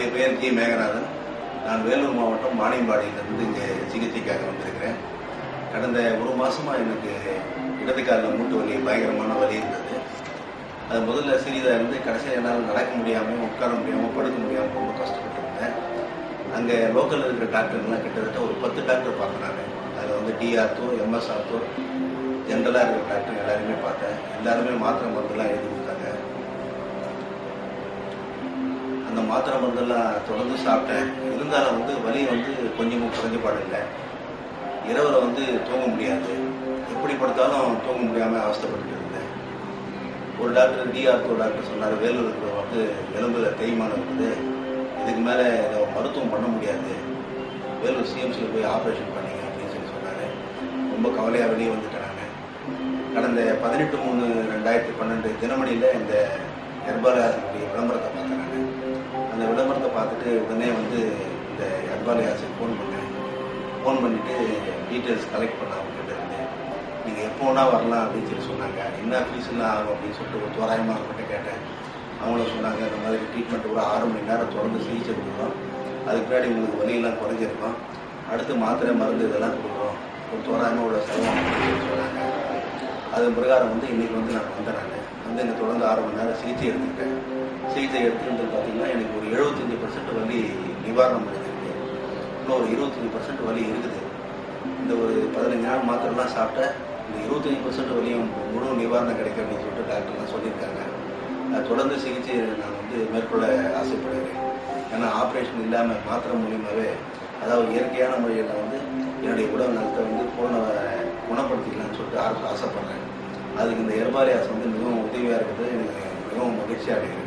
என்னுடைய பெயர் ஜி மேகநாதன். நான் வேலூர் மாவட்டம் வாணியம்பாடியிலிருந்து இங்கே சிகிச்சைக்காக வந்திருக்கிறேன். கடந்த ஒரு மாதமாக எனக்கு இடது காலில் மூட்டு வலி, பயங்கரமான வலி இருந்தது. அது முதல்ல சிறிதாக இருந்து கடைசியில் என்னால் நடக்க முடியாமல், உட்கார முடியாமல், படுக்க முடியாமல் ரொம்ப கஷ்டப்பட்டுருந்தேன். அங்கே லோக்கலில் இருக்கிற டாக்டர்லாம் கிட்டத்தட்ட ஒரு 10 டாக்டர் பார்க்குறாங்க. அதில் வந்து டி ஆர்த்தோ, எம்எஸ் ஆர்த்தோ, ஜென்ரலாக இருக்கிற டாக்டர் எல்லாருமே பார்த்தேன். எல்லாருமே மாத்திரை மருந்தெல்லாம் எழுதி கொடுத்தாங்க. அந்த மாத்திரை மருந்தெல்லாம் தொடர்ந்து சாப்பிட்டேன். இருந்தாலும் வந்து வலி வந்து கொஞ்சமும் குறைஞ்ச பாடு இல்லை. இரவில் வந்து தூங்க முடியாது, எப்படி படுத்தாலும் தூங்க முடியாமல் அவஸ்தைப்பட்டு இருந்தேன். ஒரு டாக்டர், டி ஆர்த்தோ டாக்டர் சொன்னார், வேலூர் இருக்கிற வந்து எலும்புல தேய்மானம் இருக்குது, இதுக்கு மேலே இதை மருத்துவம் பண்ண முடியாது, வேலூர் சிஎம்சியில் போய் ஆப்ரேஷன் பண்ணிங்க அப்படின்னு சொல்லி சொன்னார். ரொம்ப கவலையாக வெளியே வந்துட்டேன். கடந்த 18/3/2012 தினமணியில் இந்த ஹெர்பாலயாசினுடைய விளம்பரத்தை பார்த்தேன். அந்த விளம்பரத்தை பார்த்துட்டு உடனே வந்து இந்த ஹெர்பாலயாஸுக்கு ஃபோன் பண்ணிவிட்டு டீட்டெயில்ஸ் கலெக்ட் பண்ண அவங்ககிட்ட இருந்து, நீங்கள் எப்போ வேணா வரலாம் அப்படின்னு சொல்லி சொன்னாங்க. என்ன ஃபீஸ்லாம் ஆகும் அப்படின்னு சொல்லிட்டு ஒரு தோராயமாக அவங்ககிட்ட கேட்டேன். அவங்களும் சொன்னாங்க, இந்த மாதிரி ட்ரீட்மெண்ட் ஒரு 6 மணி நேரம் தொடர்ந்து சிகிச்சை கொடுக்குறோம், அதுக்கு முன்னாடி உங்களுக்கு வலியெல்லாம் குறைஞ்சிருக்கோம், அடுத்து மாத்திரை மருந்து இதெல்லாம் கொடுக்குறோம், ஒரு தோராயமாக உள்ள செலவு அப்படின்னு சொன்னாங்க. அது பிரகாரம் வந்து இன்றைக்கி வந்து நான் வந்து இங்கே தொடர்ந்து 6 மணி நேரம் சிகிச்சை எடுத்துக்கிட்டேன். சிகிச்சை எடுத்துக்கிட்டு பார்த்தீங்கன்னா எனக்கு ஒரு 75% வலி நிவாரணம் அடைஞ்சிருக்கு. இன்னும் ஒரு 25% வலி இருக்குது. இந்த ஒரு 15 நாள் மாத்திரைலாம் சாப்பிட்டா இந்த 25% வலியும் முழு நிவாரணம் கிடைக்கும் அப்படின்னு சொல்லிட்டு டாக்டர்லாம் சொல்லியிருக்காங்க. தொடர்ந்து சிகிச்சை நான் வந்து மேற்கொள்ள ஆசைப்படுகிறேன். ஏன்னா ஆப்ரேஷன் இல்லாமல் மாத்திரை மூலியமாகவே, அதாவது இயற்கையான முறையில் வந்து என்னுடைய உடல் நலத்தை வந்து குணப்படுத்திக்கலாம்னு சொல்லிட்டு ஆசைப்படுறேன். அதுக்கு இந்த ஹெர்பாலயாஸ் வந்து மிகவும் உதவியாக இருக்குது. எனக்கு மிகவும் மகிழ்ச்சியாக இருக்குது.